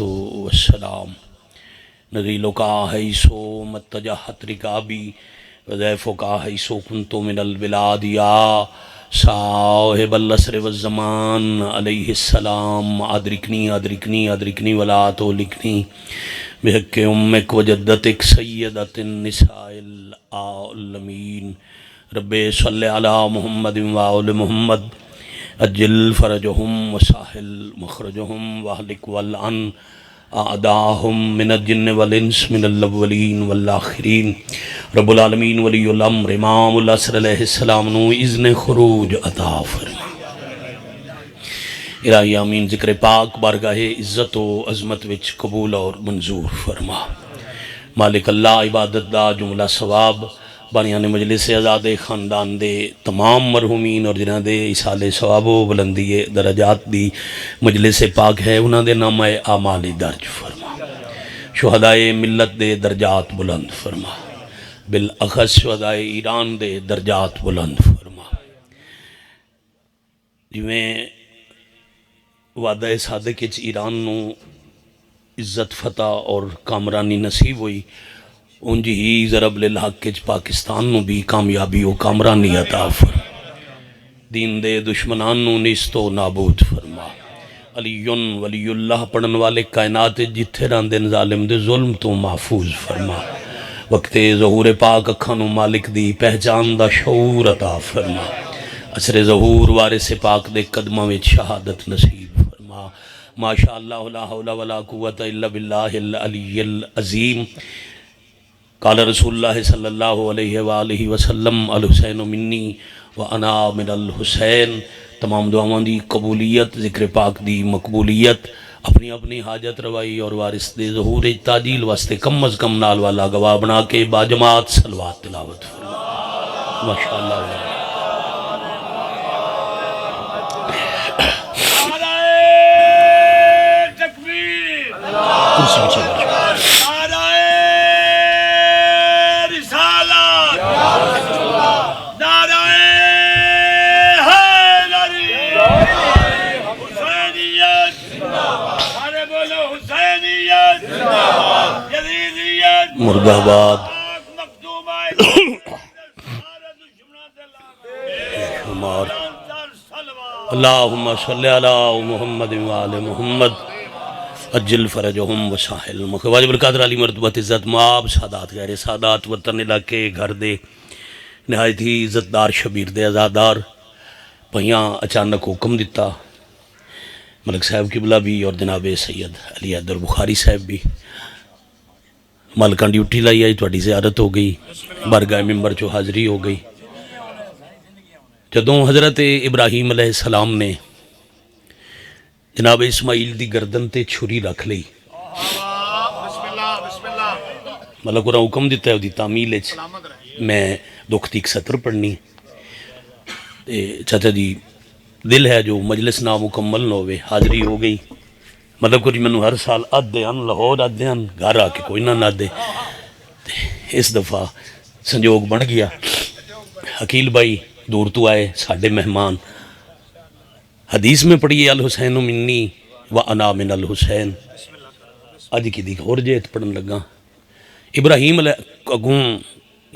والسلام نذیل کا حیثو متجہت رکابی وضیف کا حیثو کنتو من البلاد یا صاحب العصر والزمان علیہ السلام ادرکنی ادرکنی ادرکنی ولا تولکنی بحق امک وجدتک سیدت النساء العالمین رب صلی علی محمد وآل محمد اجل فرجهم وساحل مخرجهم واہلک والعن اعداهم من الجن والانس من الاولین والآخرین رب العالمین ولی الامر امام العصر علیہ السلام نو اذن خروج عطا فرما۔ الہی آمین۔ ذکر پاک بارگاہ عزت و عظمت وچ قبول اور منظور فرما۔ مالک اللہ عبادت دا جملہ ثواب بانیان مجلس آزاد خاندان دے تمام مرحومین اور جنہاں دے اصال ثواب و بلندی درجات دی مجلس پاک ہے انہاں دے نام اعمال درج فرما۔ شہدائے ملت دے درجات بلند فرما، بالاخص شہدائے ایران دے درجات بلند فرما۔ جویں وعدہ صادق وچ ایران نو عزت فتح اور کامرانی نصیب ہوئی، انج ہی ضرب للحق وچ پاکستان نو بھی کامیابی و کامرانی عطا فرما۔ دین دے دشمنان نو نیست و نابود فرما۔ علی ولی اللہ پڑھن والے کائنات جتھے راندن ظالم دے ظلم تو محفوظ فرما۔ وقت ظہور پاک اکھاں نو مالک دی پہچان دا شعور عطا فرما۔ عصر ظہور وارث پاک دے قدماں وچ شہادت نصیب فرما۔ ماشاءاللہ لا حول ولا قوت الا باللہ العلی العظیم۔ قال رسول اللہ صلی اللہ علیہ وآلہ وسلم الحسین منی وانا من الحسین۔ تمام دعاؤں دی قبولیت، ذکر پاک دی مقبولیت، اپنی اپنی حاجت روائی اور وارث دے ظہور تاجیل واسطے کم از کم نال والا گواہ بنا کے باجماعت صلوات تلاوت فرما۔ ماشاءاللہ۔ کرسی میں چلا مرد آباد۔ اللہم صلی علی محمد وآل محمد اجل فرجہم وساحل مخرجہم۔ واجب القادر علی مرتبت عزت مآب سادات غیر سادات وطن علاقے گھر دے نہایت ہی عزت دار شبیر دے ازادار پہیاں اچانک حکم دیتا ملک صاحب قبلہ بھی اور جناب سید علی حیدر بخاری صاحب بھی مالکان ڈیوٹی لائی آئی، تھوڑی زیارت ہو گئی، بارگاہ ممبر چو حاضری ہو گئی۔ جدوں حضرت ابراہیم علیہ السلام نے جناب اسماعیل دی گردن تے چھری رکھ لئی، ملک انہاں حکم دیتا ہے دی تعمیل ہے میں دکھ تیک سطر پڑھنی چاچا جی دل ہے جو مجلس نامکمل نہ ہوئے، حاضری ہو گئی۔ مطلب کچھ منو ہر سال آدھے ان لاہور آدھے ان گھر آ کے کوئی نہ دے، اس دفعہ سنجوگ بن گیا۔ حکیل بھائی دور تو آئے ساڑھے مہمان، حدیث میں پڑھیے الحسین منی وانا من الحسین، آج کی دیکھ اور جیت پڑھن لگا۔ ابراہیم علیہ اگوں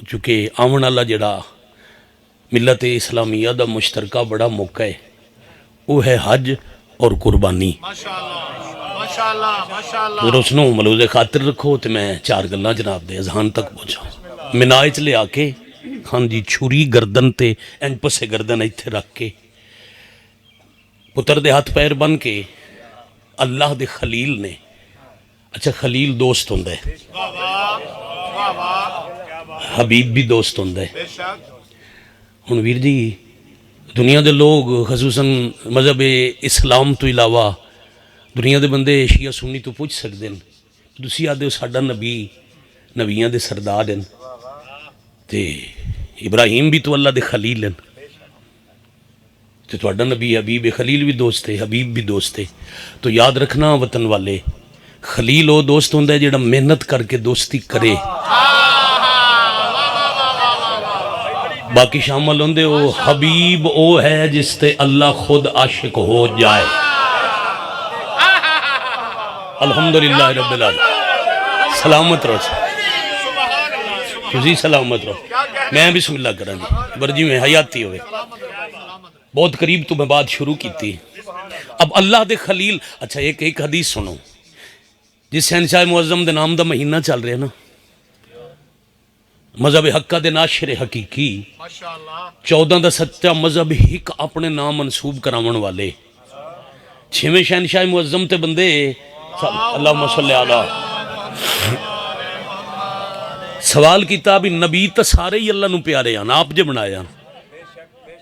چونکہ آمن اللہ جڑا ملت اسلامیہ دا مشترکہ بڑا موقع ہے، وہ ہے حج اور قربانی۔ اگر اس نو ملوز خاطر رکھو تو میں چار گلہ جناب دے اذہان تک پہنچا۔ منائچ لے آکے خان جی چھری گردن تے انج پسے گردن ایتھے رکھ کے پتر دے ہاتھ پیر بن کے اللہ دے خلیل نے، اچھا خلیل دوست ہوندہ ہے، حبیب بھی دوست ہوندہ ہے۔ ہن ویر جی دنیا دے لوگ خصوصاً مذہب اسلام تو علاوہ دنیا دے بندے شیعہ سنی تو پوچھ سکتے ہیں، تسی آدھے ساڈا نبی نبیاں دے سردار ہیں تے ابراہیم بھی تو اللہ دے خلیل ہیں تے تہاڈا نبی حبیب خلیل بھی دوست ہے، حبیب بھی دوست ہے۔ تو یاد رکھنا وطن والے، خلیل وہ دوست ہوندہ ہے جڑا محنت کر کے دوستی کرے، باقی شامل ہوندے وہ حبیب او ہے جس تے اللہ خود عاشق ہو جائے۔ الحمدللہ رب العالمین. سلامت رہو تسی سلامت رہو. میں بسم اللہ کرا جی برجی میں حیاتی ہوئے بہت قریب تو میں بات شروع کی تھی. اب اللہ دے خلیل اچھا ایک حدیث سنو جس شہنشاہ معظم دے نام دا مہینہ چل رہا ہے نا مذہب حقہ دے ناشر حقیقی 14 دا سچا مذہب ہک اپنے نام منسوب کراون والے 6ویں شہنشاہ معظم تے بندے اللہم صلی علی سوال کیتا بھی نبی تا سارے ہی اللہ نو پیارے ہیں آپ جے بنایا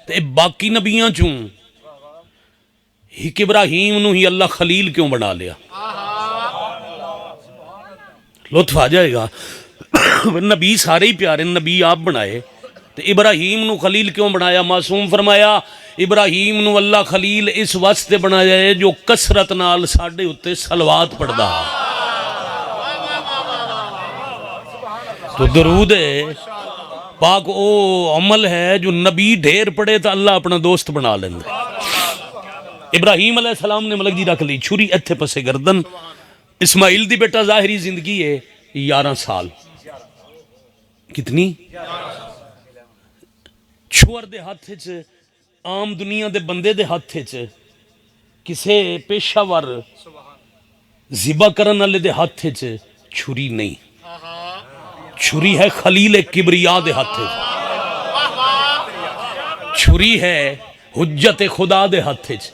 تے باقی نبیاں چوں ہک ابراہیم نو ہی اللہ خلیل کیوں بنا لیا لطف آ جائے گا نبی سارے ہی پیارے نبی آپ بنائے تو ابراہیم نو خلیل کیوں بنایا معصوم فرمایا ابراہیم نو اللہ خلیل اس واسطے بنایا ہے جو کثرت نال ساڈے اتے صلوات پڑھدا تو درود ہے پاک او عمل ہے جو نبی ڈھیر پڑے تو اللہ اپنا دوست بنا لیندے. ابراہیم علیہ السلام نے ملک جی رکھ لی چھری ایتھے پسے گردن. اسماعیل دی بیٹا ظاہری زندگی ہے 11 سال کتنی چھوڑ دے ہاتھ چ عام دنیا دے بندے دے ہاتھ چ کسے پیشہ ور ذبح کرن والے دے ہاتھ چ چھری نہیں چھری ہے خلیل کبریا دے ہاتھ چھری ہے حجت خدا دے ہاتھ چ.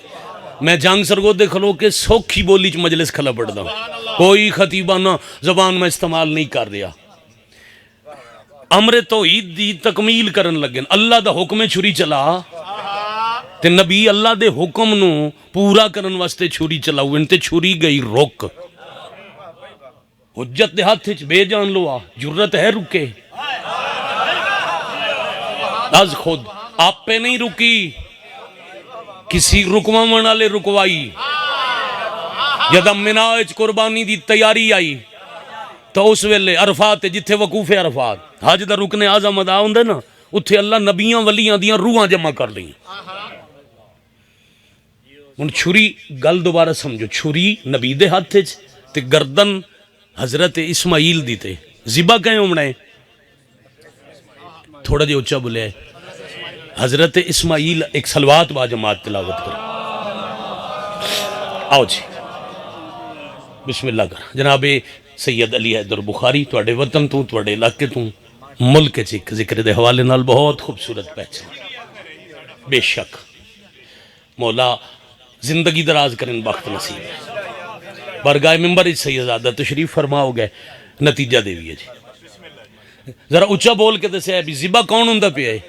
میں جنگ سرگو دے کھلو کے سوکھی بولی چ مجلس کھلا پڑھدا ہوں کوئی خطیبانہ زبان میں استعمال نہیں کر رہا. امر توحید دی تکمیل کرن لگن اللہ دا حکم چھری چلا تے نبی اللہ دے حکم نو پورا کرن واسطے چھری چلاؤن تے چھری گئی روک حجت دے ہاتھ چ بے جان لو جرت ہے رکے از خود آپ پہ نہیں رکی کسی رکواں والے رکوائی جب مناج قربانی دی تیاری آئی تو اس ویلے عرفات جتھے وقوف عرفات حج دا رکن اعظم ادا ہوندے نا اتھے اللہ نبیاں ولیاں دیاں روحاں جمع کر لیں. ہن چھری گل دوبارہ سمجھو چھری نبی دے ہاتھ چ تے گردن حضرت اسماعیل دی تے ذبح کیوں بنائے تھوڑا جے اونچا بولے حضرت اسماعیل ایک صلوات با جماعت تلاوت کرو آؤ جی بسم اللہ کر. جناب سید علی حیدر بخاری تواڈے وطن تو تواڈے علاقے تو ملک چ ایک ذکر دے حوالے نال بہت خوبصورت پہچان بے شک مولا زندگی دراز کرن بخت نصیب برگاہ ممبر سیدزادہ تشریف فرماؤ گے نتیجہ دے بھی ہے جی ذرا اچھا بول کے دسیا بھی ذبح کون ہوندا پیا ہے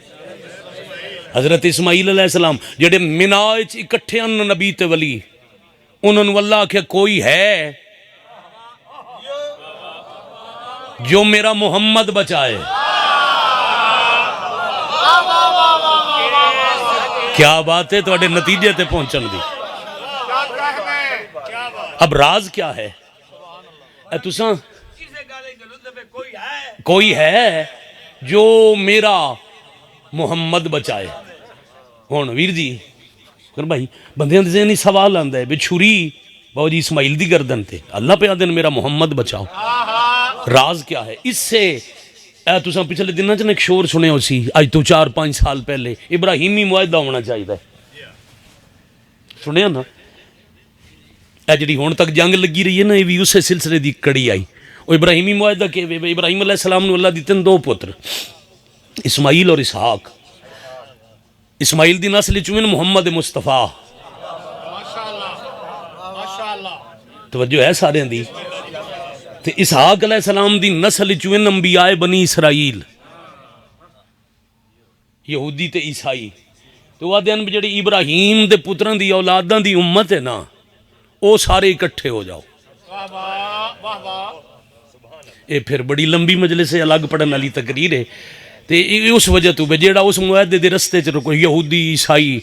حضرت اسماعیل علیہ السلام جڑے مناء وچ اکٹھے ان نبی تے ولی انہوں نے اللہ آکھیا کوئی ہے جو میرا محمد بچائے کیا بات ہے تواڈے نتیجے تے پہنچن دی. اب راز کیا ہے اے تساں کوئی ہے جو میرا محمد بچائے. ہن ویر جی بھائی بندیاں دے ذہن سوال آندا ہے بھی چھری باو جی اسماعیل دی گردن تے اللہ پہ آدن میرا محمد بچاؤ راز کیا ہے اس سے اے تساں پچھلے دنوں چ ایک شور سنے ہو سی اج تو 4-5 سال پہلے ابراہیمی معاہدہ ہونا چاہیے سنیا نا اے جڑی ہون تک جنگ لگی رہی ہے نا یہ بھی اسے سلسلے دی کڑی آئی وہ ابراہیمی معاہدہ کہ ابراہیم علیہ السلام نے اللہ دیتے 2 پتر اسماعیل اور اسحاق. اسماعیل دی نسل چوین محمد مصطفیٰ توجہ ہے سارے دی تے اسحاق علیہ السلام دی نسل چوین انبیاء بنی اسرائیل یہودی تے عیسائی تو وہ دن جڑی ابراہیم دے پتران دی اولاداں دی امت ہے نا او سارے اکٹھے ہو جاؤ. اے پھر بڑی لمبی مجلس سے الگ پڑھن والی تقریر ہے تے اس وجہ تو جیڑا اس معاہدے دے رستے چ کوئی یہودی عیسائی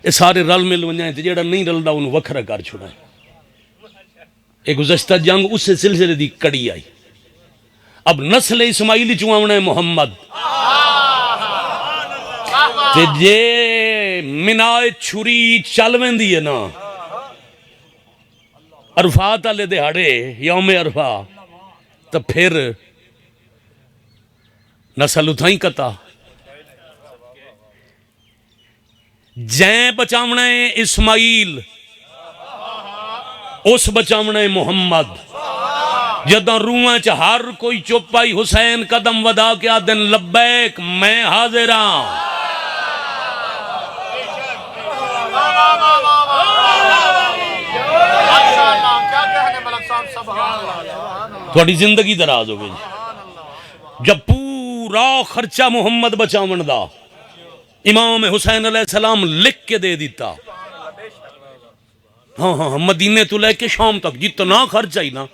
اے سارے رل مل ونجائیں تے جیڑا نہیں رلدا اونوں وکھرا کر چھڑائیں. اے گزشتہ جنگ اس سے سلسلے دی کڑی آئی. اب نسل اسماعیلی چوں آونا ہے محمد تے جے منائے چھری چل ویندی ہے نا عرفات والے دہاڑے یوم عرفہ تو پھر نسل اتھائی قطع جیں بچاونا ہے اسماعیل اس بچاونا ہے محمد جداں روحاں چ ہر کوئی چپ آئی حسین قدم ودا کے آدن لبیک میں حاضر ہاں تھوڑی زندگی دراز ہو گئی جب پورا خرچہ محمد بچاون دا امام حسین علیہ السلام لکھ کے دے دیتا ہاں مدینے تو لے کے شام تک جتنا خرچ آئی نا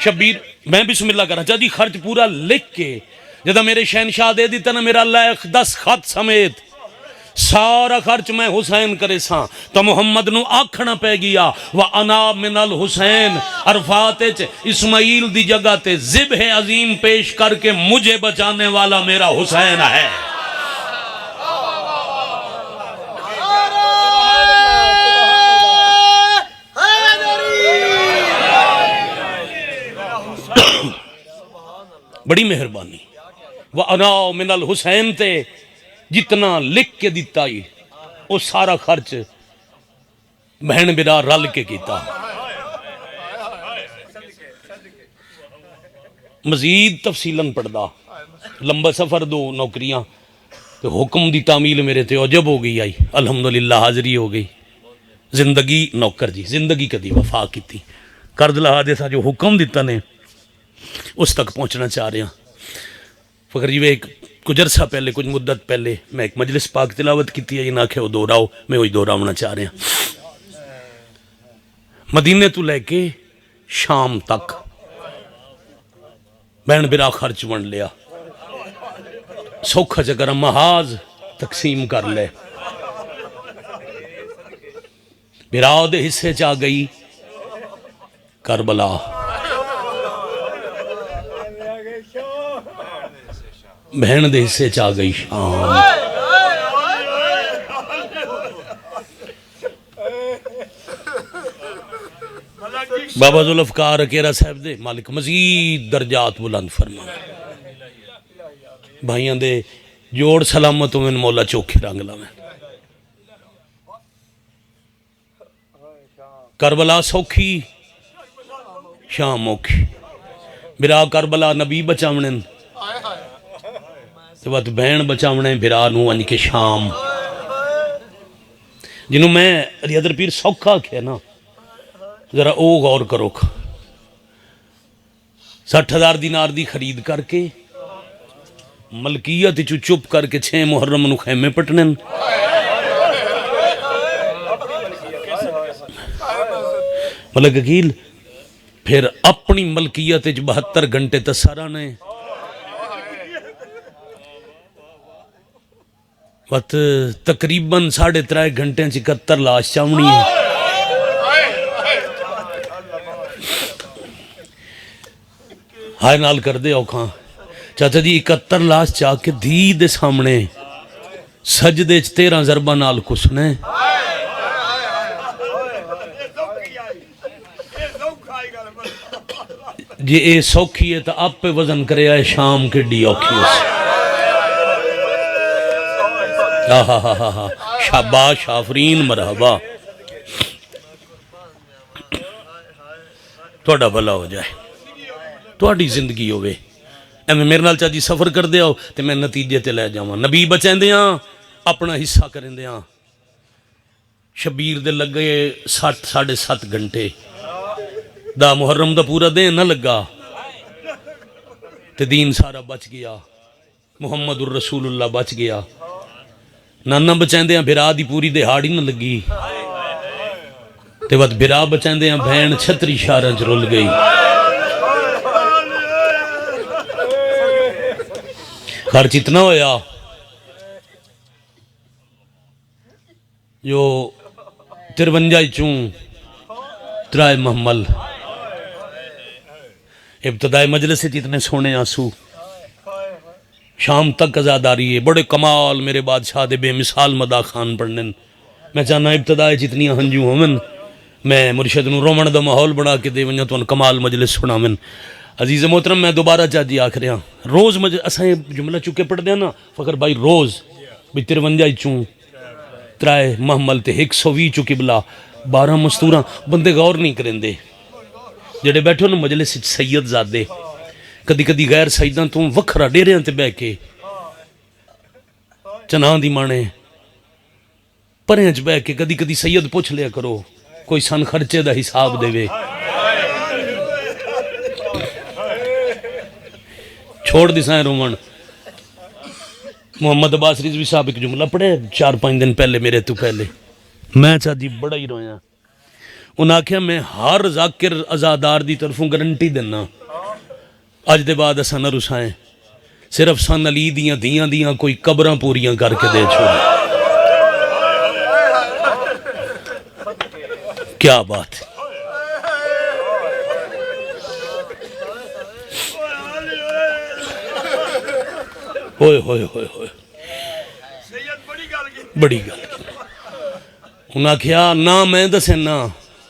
شبیر میں بسم اللہ کرنا چاہتی خرچ پورا لکھ کے جدہ میرے شہنشاہ دے دیتا نا میرا اللہ 10 خط سمیت سارا خرچ میں حسین کرے ساں تو محمد نو آکھنا پہ گیا وَأَنَا مِنَ الْحُسین عرفات اسماعیل دی جگہ تے ذبح عظیم پیش کر کے مجھے بچانے والا میرا حسین ہے بڑی مہربانی وَأَنَا مِنَ الْحُسین تے جتنا لکھ کے دیتا ہی وہ سارا خرچ بہن برا رل کے کیتا مزید تفصیلاً پڑھدا لمبا سفر دو نوکریاں تو حکم دی تعمیل میرے تے عجب ہو گئی آئی الحمدللہ حاضری ہو گئی زندگی نوکر جی زندگی کدی وفا کی تھی کرد لہا دے سا جو حکم دیتا نے اس تک پہنچنا چاہ رہے ہیں فخر جی ایک کچھ عرصہ پہلے کچھ مدت پہلے میں ایک مجلس پاک تلاوت کی تھی یہ نہ کہ وہ دوہراؤ میں وہی دوہراؤنا چاہ رہے ہیں مدینے تو لے کے شام تک بہن برا خرچ ون لیا سوکھا چکر محاذ تقسیم کر لے برا دے حصے چاہ گئی کربلا بہن دے حصے چاہ گئی شام بابا ذوالفقار اکیرہ صاحب دے مالک مزید درجات بلند فرما بھائیاں دے جوڑ سلامتوں میں مولا چوکھی رنگلا میں کربلا سوکھی شام موکھی برا کربلا نبی بچاونن تو بات بہن بچاونے بھرا نو ان کے شام جنہوں میں ریادر پیر سوکھا کیا نا ذرا او غور کرو 60,000 دینار دی خرید کر کے ملکیت چپ کر کے 6 محرم نو خیمے پٹنن ملک اکیل پھر اپنی ملکیت 72 گھنٹے تسارا نے وقت تقریباً 3.5 گھنٹے 71 لاش چاونی ہے ہائے نال کر دے اوکھاں چاچا جی 71 لاش چاہ کے دھی دے سامنے سجدے 13 ضربہ نال کسنے جی اے سوکھی ہے تو آپ پہ وزن کرے آئے شام کے ڈی اوکھی اس شاباش آفرین مرحبا توڑا بھلا ہو جائے توڑی زندگی ہوئے میں میرے نال چاہ جی سفر کر دیا ہو تو میں نتیجے تے لے جاؤں نبی بچیں دیاں اپنا حصہ کریں دیاں شبیر دے لگ گئے 7.5 گھنٹے دا محرم دا پورا دین نہ لگا تے دین سارا بچ گیا محمد الرسول اللہ بچ گیا نانا بچائیں دیاں بھرا دی پوری دہاڑی نہ لگی تے وقت بھرا بچائیں دیاں بہن 36 شارہ رول گئی خرچ اتنا ہویا جو 53 چون ترائے محمل ابتدائی مجلس سے اتنے سونے آنسو شام تک ازاداری ہے بڑے کمال میرے بادشاہ دے بے مثال مدا خان پڑھنن میں چاہنا ابتدائی جتنی ہنجو ہمن میں مرشد نو رومن دا ماحول بنا کے دے ونجا تو کمال مجلس سناون. عزیز محترم میں دوبارہ چاہیے آخ رہا روز اساں جملہ چکے پڑھ دیا نا فخر بھائی روز بھی 53 چوں ترائے محمل تے 120 چوں قبلہ 12 مستوراں بندے غور نہیں کریں دے جڑے بیٹھو نا مجلس سید زادے کدی کدی غیر سیداں تو وکھرا ڈیریاں تے بہ کے چناں دی مانے پریں چ بہ کے کدی کدی سید پوچھ لیا کرو کوئی سن خرچے دا حساب دے وے چھوڑ دی سائیں رومن. محمد عباس رضوی صاحب ایک جملہ پڑھے 4-5 دن پہلے میرے تو پہلے میں چاہ جی بڑا ہی رویا. انہاں آکھیا میں ہر ذاکر ازادار دی طرفوں گارنٹی دینا اج دے بعد اساں نہ رسائیں صرف سن علی دیاں دیاں کوئی قبراں پوریاں کر کے دے چھوڑ. کیا بات ہے. ہوئے ہوئے ہوئے ہوئے بڑی گل. انہاں کیا نہ میں دسے نہ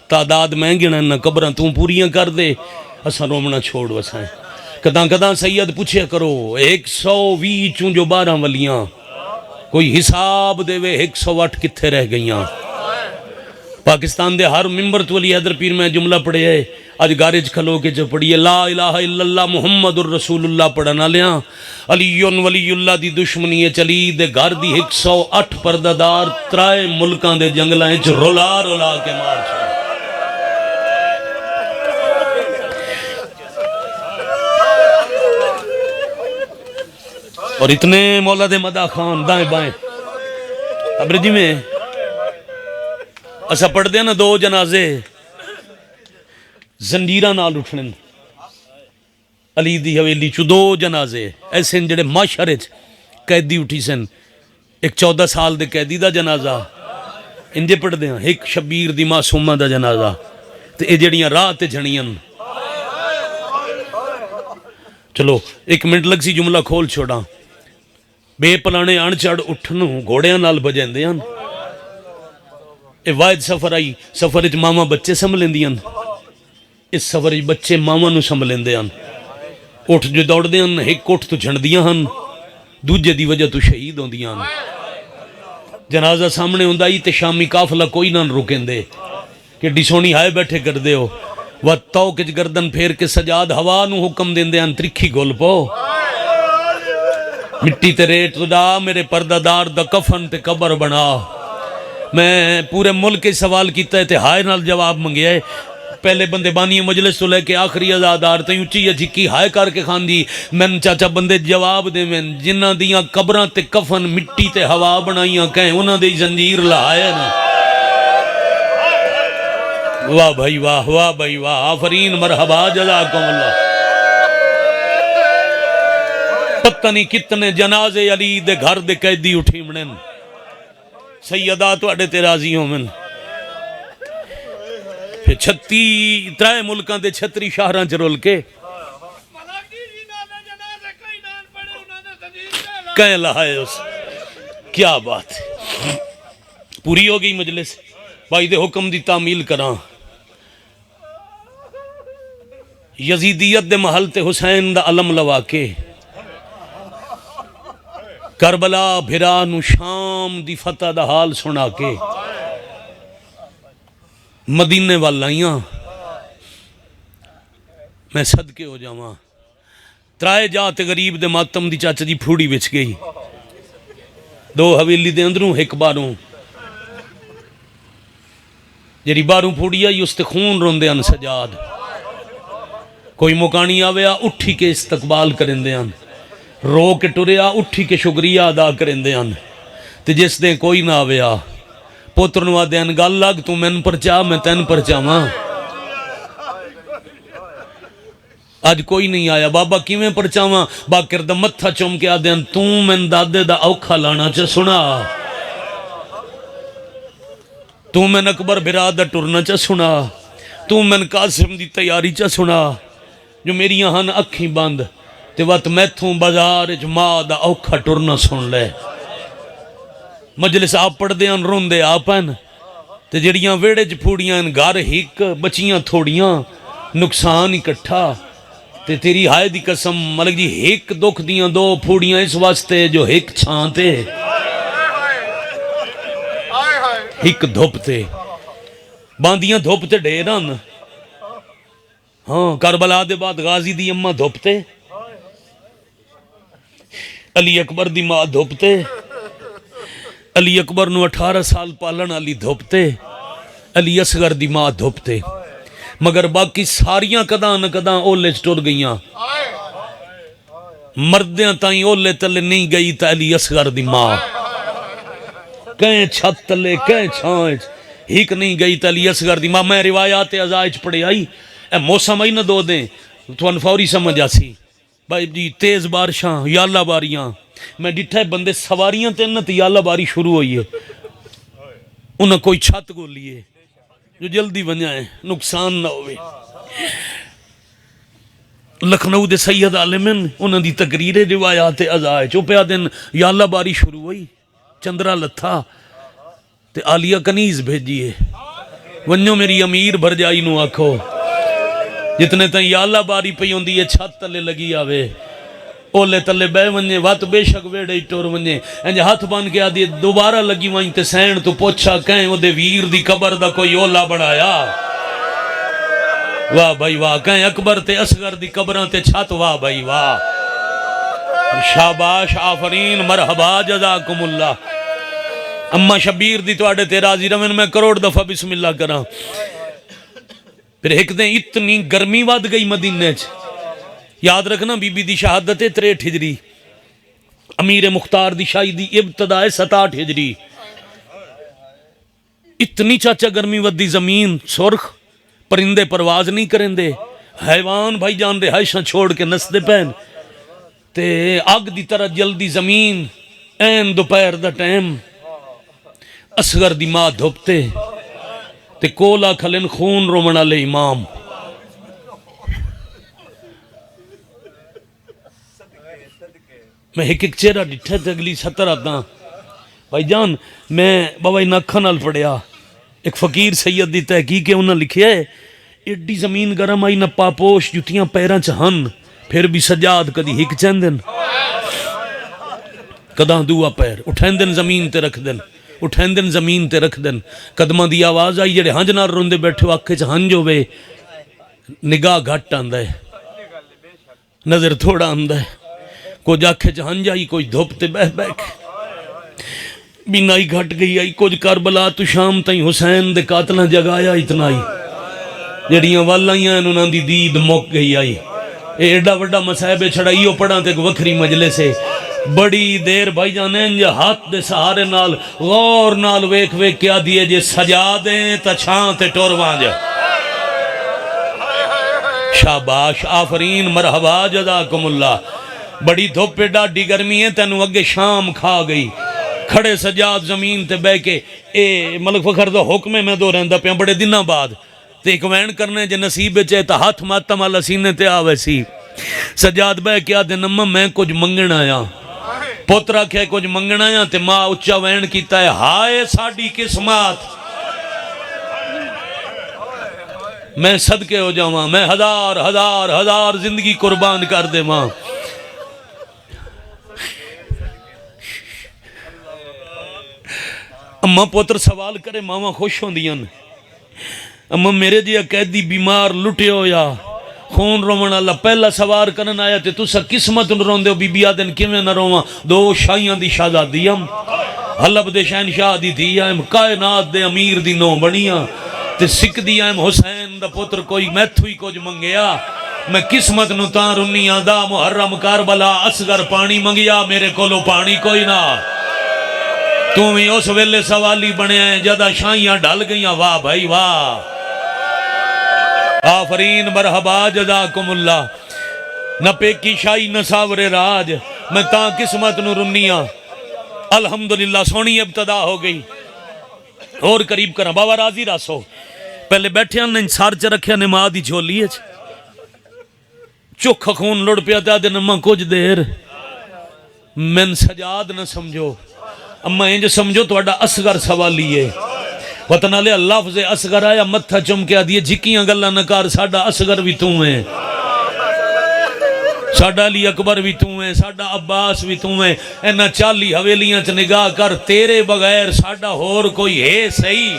تعداد میں گنا نہ قبراں تو پوریاں کر دے اساں رومنا چھوڑ وسائیں. کداں کداں سید پوچھے کرو 120 چوں جو 12 ولیاں کوئی حساب دے وے 108 کتھے رہ گئیاں. پاکستان دے ہر ممبر تو علی حیدر پیر میں جملہ پڑھے ہے آج گارج کھلو کے جو پڑھیے لا الہ الا اللہ محمد الرسول اللہ پڑھنا لیا علی ولی اللہ دی دشمنی چلی دے گھر دی 108 پردادار ترائے ملکان دے جنگلائیں چ رولا رولا کے مار چھوڑ. اور اتنے مولا دے مدہ خان دائیں بائیں ابرجی میں اسا پڑھ دیا نا 2 جنازے زنجیرہ نال اٹھنے علی دی حویلی چو 2 جنازے ایسے جڑے معاشرے قیدی اٹھی سن ایک 14 سال دے قیدی دا جنازہ انجے پڑھ دیا ایک شبیر دی معصومہ دا جنازہ تے اے جڑیاں راہ تے جھڑیاں. چلو 1 منٹ لگ سی جملہ کھول چھوڑا. بے پلانے اڑ چڑھ اٹھنو گھوڑیاں نال بجیں دیاں اے واحد سفر آئی سفر اچ ماما بچے سنبھلیں دیاں اس سفر اچ بچے ماما نو سنبھلیں دیاں اٹھ جو دوڑ دیاں ایک اٹھ تو جھڑ دیاں ہن دوجے دی وجہ تو شہید ہوں دیاں. جنازہ سامنے ہوں دائی تے شامی قافلہ کوئی نہ رکیں دے کہ ڈسونی ہائے بیٹھے کر دے ہو وَتَّو کچ گردن پھیر کے سجاد ہوا نو حکم دیں دیاں ترکھی گول پو مٹی تے ریٹ تو دا میرے پردادار دا کفن تے قبر بنا. میں پورے ملک کے سوال کیتا ہے تے ہائے نال جواب منگیا ہے. پہلے بندے بانی مجلس تو لے کے آخری ازادار تے اونچی یا جھکی ہائے کر کے کھان دی میں چاچا بندے جواب دے میں جنہ دیاں قبراں تے کفن مٹی تے ہوا بنائیاں کہیں انہاں دے زنجیر لہائے نا. واہ بھائی واہ آفرین مرحبا جزاکم اللہ. پتہ نہیں کتنے جنازے علی دے گھر دے قیدی اٹھی منن سیدہ تو اڑے تے راضی ہوں من پھر 36 ملکان دے 36 شہراں چ رول کے کہیں لہائے اس. کیا بات ہے. پوری ہو گئی مجلس بھائی دے حکم دی تعمیل کراں. یزیدیت دے محل تے حسین دا علم لوا کے کربلا بھرا نو شام دی فتح دا حال سنا کے مدینے والائیاں میں صدقے ہو جاواں. ترائے جات غریب دے ماتم دی چاچا دی پھوڑی بچ گئی 2 حویلی دے اندروں ایک باروں جری باروں پھوڑی آئی اس تے خون روندے ان سجاد کوئی مکانی آویا اٹھی کے استقبال کریں دے ان رو کے ٹریا اٹھی کے شکریہ ادا کریں دے ان تے جس دے کوئی نہ آویا پوترنوا دین گال لگ تو میں پر چاہ میں تین پر چاہاں. آج کوئی نہیں آیا بابا کیویں پر چاہاں باکر دا متھا چوم کے آدین تو میں دادے دا اوکھا لانا چا سنا تو میں اکبر برادہ ٹرنا چا سنا تو میں قاسم دی تیاری چا سنا جو میری یہاں اکھیں بند تے وقت میں تھوں بازار ماں دا اوکھا ٹرنا سن لے. مجلس آپ پڑھ دے ان رون دے آپ ہیں تے جڑیاں ویڑے چ پھوڑیاں گھر ہک بچیاں تھوڑیاں نقصان اکٹھا تے تیری ہائے دی قسم ملک جی ہک دکھ دیاں دو پھوڑیاں اس واسطے جو ہک چھان تے ہک دھوپ تے باندیاں دھوپ تے ڈیران ہاں کربلا دے بعد غازی دی اماں دھوپ تے علی اکبر دی ماں دھوپ تے علی اکبر نو 18 سال پالن علی دھوپ تے علی اصغر دی ماں دھوپ تے مگر باقی ساریاں کداں نہ کداں اولے چٹر گئیاں مردیاں تائیں اولے تلے نہیں گئی تا علی اصغر دی ماں کہیں چھت تلے کہیں چھانچ ہیک نہیں گئی تا علی اصغر دی ماں میں روایات ازائچ پڑے آئی اے موسم آئی نہ دو دیں تو ان فوری سمجھ آسی بھائی جی تیز بارشاں یالہ باریاں میں ڈٹھا ہے بندے سواریاں تے نہ تے یالہ باری شروع ہوئی ہے انہاں کوئی چھت کو لیے جو جلدی بنجائیں نقصان نہ ہوئے لکھنؤ دے سید عالمین انہاں دی تقریر روایات ازائے چوپیا دن یالہ باری شروع ہوئی چندرہ لتھا تے عالیہ کنیز بھیجیے ونجو میری امیر بھر جائی نو آکھو جتنے تائیں یالہ باری پئی ہوندی ہے چھت تلے لگی آوے اولے تلے بے ونجے وات بے شک ویڑے ٹور ونجے انجے ہاتھ بان کے آدھی دوبارہ لگی وائیں تے سین تو پوچھا کہیں وہ دے ویر دی قبر دا کوئی اولا بڑھایا واہ بھائی واہ کہیں اکبر تے اصغر دی قبران تے چھت واہ بھائی واہ شاباش آفرین مرحبا جزاکم اللہ اما شبیر دی تو آڑے تے راضی رمین میں کروڑ دفعہ بسم اللہ کرا پھر ایک دیں اتنی گرمی واد گئی مدینہ چ یاد رکھنا بی بی دی شہادت 63 ہجری امیر مختار دی شاہی دی ابتداء 67 ہجری اتنی چاچا گرمی ود دی زمین سرخ پرندے پرواز نہیں کریں دے حیوان بھائی جان رہائشاں چھوڑ کے نس دے پہن تے آگ دی طرح جلدی زمین این دوپہر دا ٹائم اصغر دی ماں دھوپتے تے کولا کھلن خون رومنا لے امام میں ایک چہرہ ڈٹھا تھے اگلی 70 آتا بھائی جان میں بابا ناکھا نال پڑھیا ایک فقیر سید دی تحقیق ہے انہاں لکھیا ہے ایڈی زمین گرم آئی نہ پاپوش جتیاں پیران چہن پھر بھی سجاد کدی ہک چندن کداں دعا پیر اٹھین دن زمین تے رکھ دن اٹھین دن زمین تے رکھ دن قدمہ دی آواز آئی جڑے ہنج نال روندے بیٹھے واقعے چ ہنج ہوئے نگاہ گھٹ آندہ ہے نظر تھوڑا آندہ ہے کچھ آنکھیں چ ہنج آئی کوئی دھوپ تے بہ بیک بینائی گھٹ گئی آئی کچھ کربلا تو شام تائیں حسین دے قاتلہ جگایا اتنا آئی جڑیاں والائیاں انہوں دی دید موک گئی آئی ایڈا وڈا مسائبے چھڑائیو پڑھاں تے وکھری مجلے سے بڑی دیر بھائی جانے جے ہاتھ دے سہارے نال غور نال ویک ویک کیا دیئے جے سجا دیں تا چھان تے ٹور وانجا شاباش آفرین مرحبا جزاکم اللہ بڑی دھوپ پہ ڈاڈی گرمی ہے تینوں اگے شام کھا گئی کھڑے سجاد زمین تے بے کے اے ملک فخر دا حکم میں دو رہندہ پہ بڑے دنہ بعد تے ایک وین کرنے جے نصیب چاہے تا ہاتھ ماتا مالا سینے تے آوے سی سجاد بے کیا دن اممہ میں کچھ منگن آیا پوترا کہے کچھ منگن آیا تے ماں اچھا وین کیتا ہے ہائے ساڑی قسمات میں صدقے ہو جاواں میں ہزار ہزار ہزار زندگی قربان کر دے ماں اماں پوتر سوال کرے ماما خوش ہوں دیاں اماں میرے جی قیدی بیمار لٹے ہو یا خون رومن اللہ پہلا سوار کرن آیا تے تسا قسمت رون دے ہو بی بی آدن کیویں نہ رواں دو شاہیاں دی شہزادیاں حلب دے شہنشاہ دی دیا کائنات دے امیر دی نو بنیاں تے سکھ دیا حسین دا پتر کوئی میتھوئی کچھ منگیا میں قسمت نو تاں رنیاں دا محرم کربلا اصغر پانی منگیا میرے کولو پانی کوئی نہ تم ہی اس ویلے سوالی بنے ہیں جدہ شاہیاں ڈال گئیاں واہ بھائی واہ آفرین مرحبا جزاکم اللہ نہ پیکی شاہی نہ ساور راج میں تاں قسمت نو رنیاں الحمدللہ سونی ابتدا ہو گئی اور قریب کرنا بابا راضی راسو پہلے بیٹھے ہیں سار چ رکھیا نے ماں دی جھولی چوکھا خون لڑ پیا تا دن اماں کچھ دیر من سجاد نہ سمجھو اما انج سمجھو تو اڈا اصغر سوالی ہے وطن علیہ لفظ اصغر آیا متھا چم کے آدھیے جھکیاں گلہ نکار ساڑا اصغر بھی توں ہیں، ساڑا علی اکبر بھی توں ہیں، ساڑا عباس بھی توں ہیں، اینا 40 حویلیاں چ نگاہ کر، تیرے بغیر ساڑا ہور کوئی ہے صحیح؟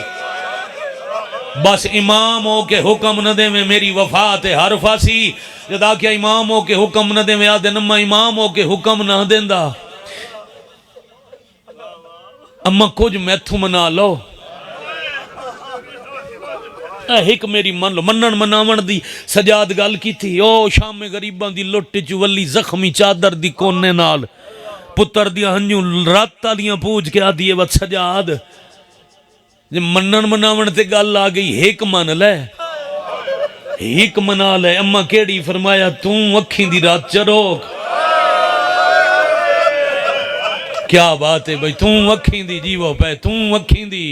بس امام ہو کے حکم نہ دے میں میری وفات ہر فاسی، جدا کیا امام ہو کے حکم نہ دے میں آدھے نمہ امام ہو کے حکم نہ دیندہ اما کچھ میتھو منا لو ایک میری من لو منن مناون دی سجاد گل کی تھی او شام غریبان دی لٹ چولی زخمی چادر دی کونے نال پتر دیا ہنجوں رات تالیاں پوچھ کے آدھیے وقت سجاد منن مناون تے گل آ گئی ایک من لے ایک منا لے اما کیڑی فرمایا توں اکھیں دی رات چروک کیا بات ہے بھئی توں اکھیں دی جیوہ پہ توں اکھیں دی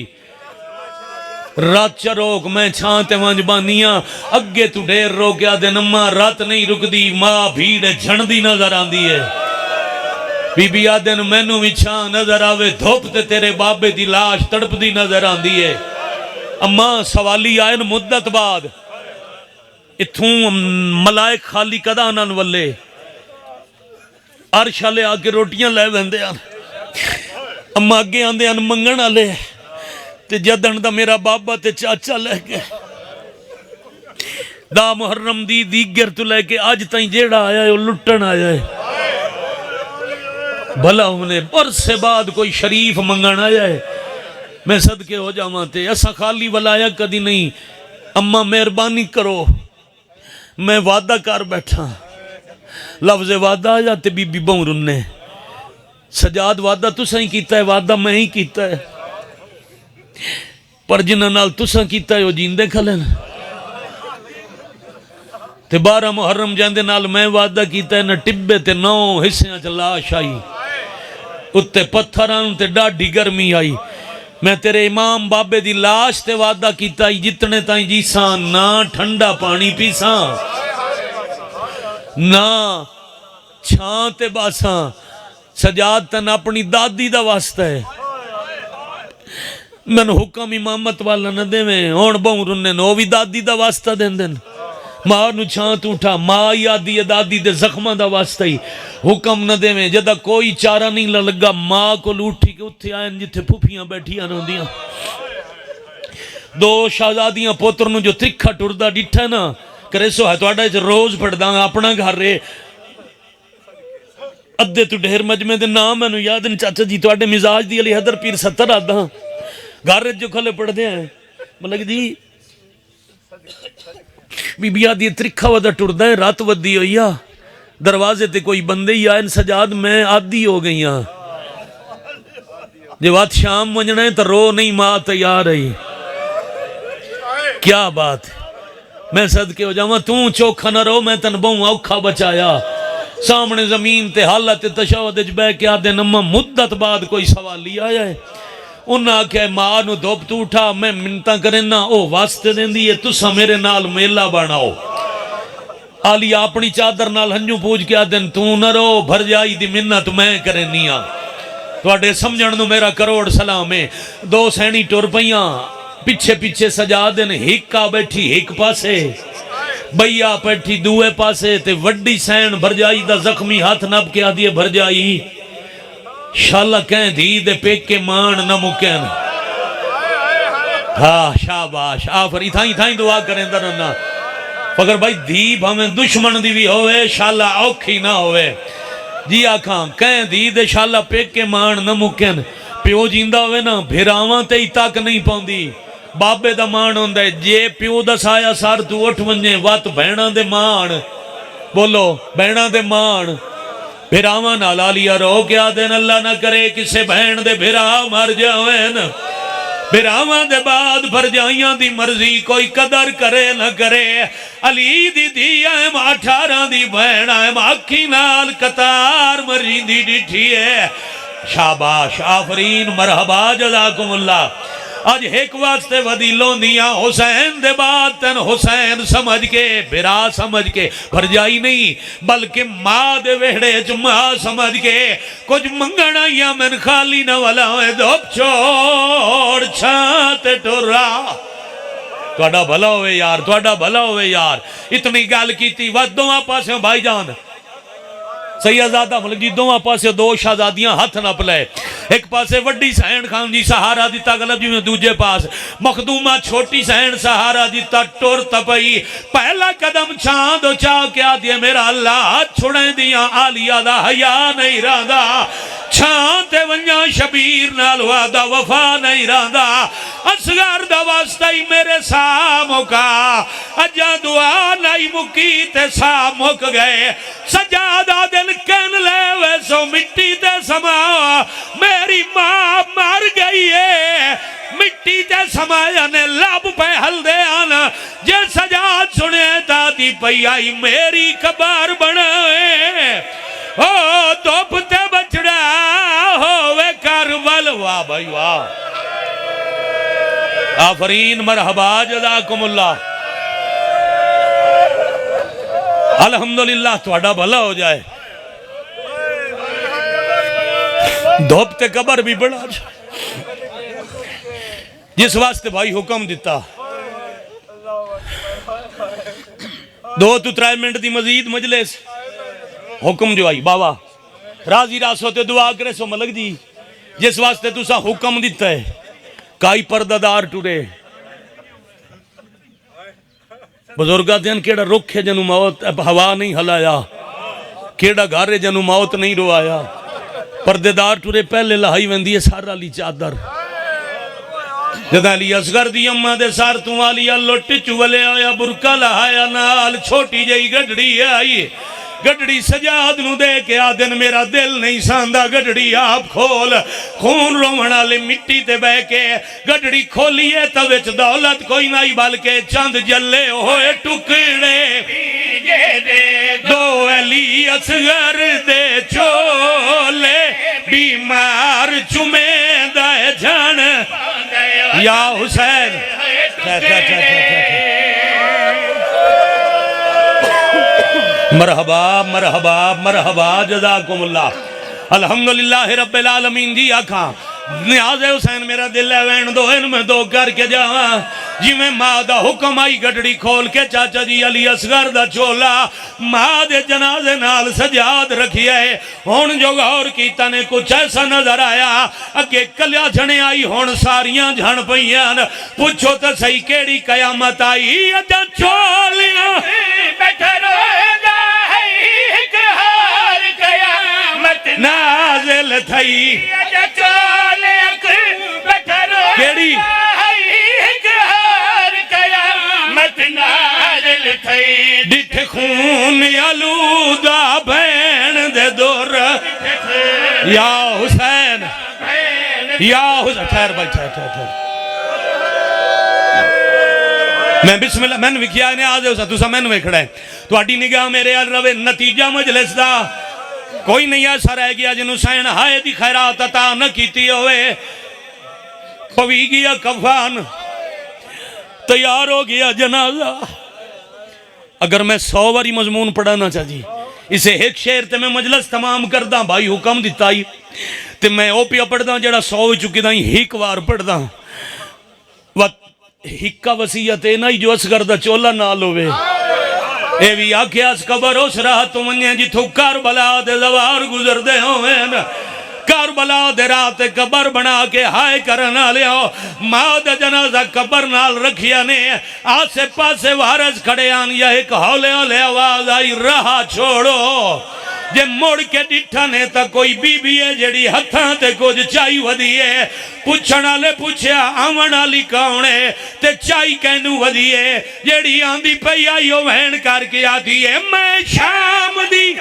رات چروک میں چھانتے وانج بانیاں اگے تو ڈیر رو گیا دے نمہ رات نہیں رک دی ماں بھیڑ جھن دی نظر آن دی ہے بی بی آدن مینو بھی چھان نظر آوے دھوپتے تیرے بابے دی لاش تڑپ دی نظر آن دی ہے اماں سوالی آئین مدت بعد اتھوں ملائک خالی کدانان والے عرش لے آکے روٹیاں لے ویندے آن اماں آگے آندے آن منگن آلے تے جدن دا میرا بابا تے چاچا لے کے دا محرم دی دیگر تو لے کے آج تائیں جیڑا آیا ہے وہ لٹن آیا ہے بھلا انہیں برس سے بعد کوئی شریف منگن آیا ہے میں صدقے ہو جاماتے ایسا خالی ولایا کدی نہیں اماں مہربانی کرو میں وعدہ کر بیٹھا لفظ وعدہ آ جاتے بی بی بہن رننے سجاد وعدہ تو سہیں کیتا ہے وعدہ میں ہی کیتا ہے پر جنہ نال تو سہیں کیتا ہے وہ جیندے کھلیں تے 12 محرم جاندے نال میں وعدہ کیتا ہے نہ ٹبے تے 9 حصیاں چ لاش آئی اتے پتھران تے ڈاڈی گرمی آئی میں تیرے امام بابے دی لاش تے وعدہ کیتا ہے جتنے تائیں جیسان نہ ٹھنڈا پانی پیسان نہ چھان تے باسان سجاد تن اپنی دادی دا واسطہ ہے من حکم امامت والا نہ دے میں ہون بہن رننے نو بھی دادی دا واسطہ دین دین ماں نو چھانت اٹھا ماں یادی دادی دے زخمہ دا واسطہ ہی حکم نہ دے میں جدہ کوئی چارہ نہیں لگا ماں کو لوٹھی کے اتھے آئیں جتھے پھوپیاں بیٹھی آنوں دیاں 2 شہزادیاں پوتر نو جو ترکھا ٹردہ ڈٹھا نا کرے سو ہے تو آڑا روز پڑھ داں اپنا گھر رہے ادھے تو ڈھیر مجمع دے نام ہے نو یادن چاچا جی تو آڑے مزاج دی علی حیدر پیر 70 آدھا گھر رہے جو کھلے پڑھ دے ہیں ملک جی بی بی آدھی ترکھا ودا ٹردہ ہے رات ودی ہوئی دروازے تے کوئی بندے ہی آئین سجاد میں آدھی ہو گئی جو بات شام منجنا ہے تو رو نہیں ماں تیار رہی کیا بات میں صدقے ہو جاؤں توں چوکھا نہ رو میں تن بہوں اوکھا بچایا سامنے زمین تے حالت تشہد جبے کے آدھے نمہ مدت بعد کوئی سوالی آیا ہے انہاں کہ ماں نو دھوپ تو اٹھا میں منتہ کریں نا او واسطے دیں دی تسا میرے نال میلہ باناؤ آلی اپنی چادر نال ہنجوں پوچھ کے آدھن تو نہ رو بھر جائی دی منت میں کریں نیا تو آٹے سمجھن نو میرا کروڑ سلام ہے 2 سینی ٹور پہیاں پچھے پچھے سجا دن ہکا بیٹھی ہک پاسے بھئیا بیٹھی دوے پاسے تے وڈی سین بھر جائی دا زخمی ہاتھ نب کے آدھیے بھر جائی شاللہ کہیں دی دے پیک کے مان نہ مکین ہاں شاباش آفری تھائیں دعا کریں درنہ اگر بھائی دیب ہمیں دشمن دی بھی ہوئے شاللہ اوکھی نہ ہوئے جی آکھاں کہیں دی دے شاللہ پیک کے مان نہ مکین پیو جیندہ ہوئے نا بھیراواں تے ہی تاک نہیں پاؤندی بابے دا مان ہوندے جے پیو دا سایا سار تو اٹھ ونجے وات بہنہ دے مان بولو بہنہ دے مان بھیراواں نالا لیا رو کیا دین اللہ نہ کرے کسے بہن دے بھیراو مر جاوین بھیراواں دے بعد بھر جائیاں دی مرضی کوئی قدر کرے نہ کرے علی دی دی ایم 18 دی بہن ایم آکھی نال قطار مرین دی ڈٹھی ہے شاباش آفرین مرحبا جزاکم اللہ اج ایک واسطے ودیلوں دیاں حسین دے بات تن حسین سمجھ کے برا سمجھ کے بھرجائی نہیں بلکہ ماں دے ویڑے چ ماں سمجھ کے کچھ منگنا یا من خالی نہ والا ہوئے دھوپ چھوڑ چھانتے ٹورا توڑا بھلا ہوئے یار توڑا بھلا ہوئے یار اتنی گال کی تھی وقت دو پاسے بھائی جان سیدزادہ ملک جی دو پاسے دو شہزادیاں ہاتھ نہ پلے ایک پاسے وڈی سہن خان جی سہارا دیتا غلط جی میں دوجے پاس مخدومہ چھوٹی سہن سہارا دیتا ٹور تپئی پہلا قدم چاندو چاہ کیا دیے میرا اللہ چھوڑیں دیاں آلیہ دا حیا نہیں راندہ چھانتے ونجا شبیر نال وعدہ وفا نہیں راندہ اصغر دا واسطہی میرے ساموں کا اجا دعا نہیں مکی تے سامک گئے سجادہ دل کہن لے ویسو مٹی تے سما میری ماں مار گئی ہے مٹی تے سمایا نے لب پہ ہل دے آنا جے سجاد سنے تاتی پئی آئی میری قبر بنائے او دوپتے بچڑا ہوئے کربل واہ بھائی واہ آفرین مرحبا جزاکم اللہ الحمدللہ توڑا بھلا ہو جائے دھوپتے قبر بھی بڑا جس واسطے بھائی حکم دیتا دو تو ترائے منٹ دی مزید مجلس حکم جو آئی بابا راضی راس ہوتے دعا کرے سو ملک جی جس واسطے تو سا حکم دیتا ہے کائی پردہ دار ٹورے بزرگاں دین کیڑا رکھ ہے جنو موت ہوا نہیں ہلایا کیڑا گھارے جنو موت نہیں روایا پردے دار ٹورے پہلے لہائی ویندی ہے سارا لی چادر جدہ علی اصغر دی اممہ دے سار تو آلیا لوٹ چولے آیا برکا لہایا نال چھوٹی جائی گڑڑی آئی گڑڑی سجاد نو دے کے آدن میرا دل نہیں ساندہ گڑڑی آپ کھول خون رومنا لے مٹی تے بے کے گڑڑی کھولیے توچ دولت کوئی نہیں بلکہ چند جلے ہوئے ٹکڑے دو علی اصغر دے چولے بیمار چمیں دائے جان یا حسین مرحبا مرحبا مرحبا جزاکم اللہ الحمدللہ رب العالمین جی آکھاں نیاز حسین میرا دل ہے وین دو ان میں دو کر کے جاواں جی میں ماں دا حکم آئی گڑڑی کھول کے چاچا جی علی اصغر دا چولا ماں دے جنازے نال سجاد رکھی ہے ہون جو غور کیتا نے کچھ ایسا نظر آیا اگے کلیا جھنے آئی ہون ساریاں جھن پئیان پوچھو تا صحیح کیڑی قیامت آئی اجا چولیاں بیٹھے روئے گا ایک ہار قیامت نازل تھئی اجا چولیاں بیٹھے روئے گا ایک ہار قیامت نازل تھئی ڈٹھ خون آلودہ بین دے دور یا حسین یا حسین ٹھہر بھائی ٹھہر میں بسم اللہ میں نے کیا نے آدھے ہو سا میں نے کھڑا ہے تو اڈی نگاہ میرے آل روے نتیجہ مجلس دا کوئی نہیں ایسا رہ گیا جن حسین ہائے دی خیرات عطا نہ کیتی ہوئے پوی گیا کفان تیار ہو گیا جنازہ اگر میں 100 واری مضمون پڑھانا چاہیے اسے ایک شعر تے میں مجلس تمام کردہ بھائی حکم دیتا ہی تے میں او پیا پڑھ دا جڑا 100 چکی دا ایک وار پڑھ دا ہکا وسیعت ہے نہیں جو اصغر دا چولا نال ہوئے اے بھی آکھے اس قبر اس راہ تو منیں جی تھو کربلا دے زوار گزر دے ہوئے کربلا دے رات قبر بنا کے ہائے کرنا لیا ماں دے جنازہ قبر نال رکھیا نے آسے پاسے وارز کھڑے آن یا ایک ہولے ہولے آواز آئی رہا چھوڑو جے موڑ کے ڈٹھا نے تا کوئی بی بی ہے جڑی ہتھاں تے کچھ چائی ودی ہے پوچھنا لے پوچھیا آمنا لی کاؤنے تے چائی کہنو ودی ہے جڑی آندھی پئی آئیو وین کر کے آدھی ہے میں شام دی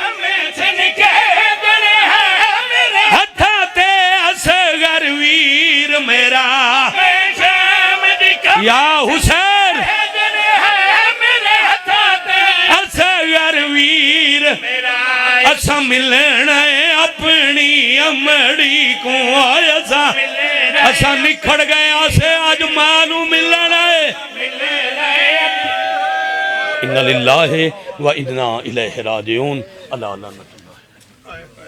ہتھا تے اصغر ویر میرا یا حسین اصغر ویر اسا ملنا ہے اپنی امڑی کو آیا سا اساں نکھڑ گئے آسے آج مانو ملنا ہے ان للہ و انا الیہ راجعون اللہ اللہ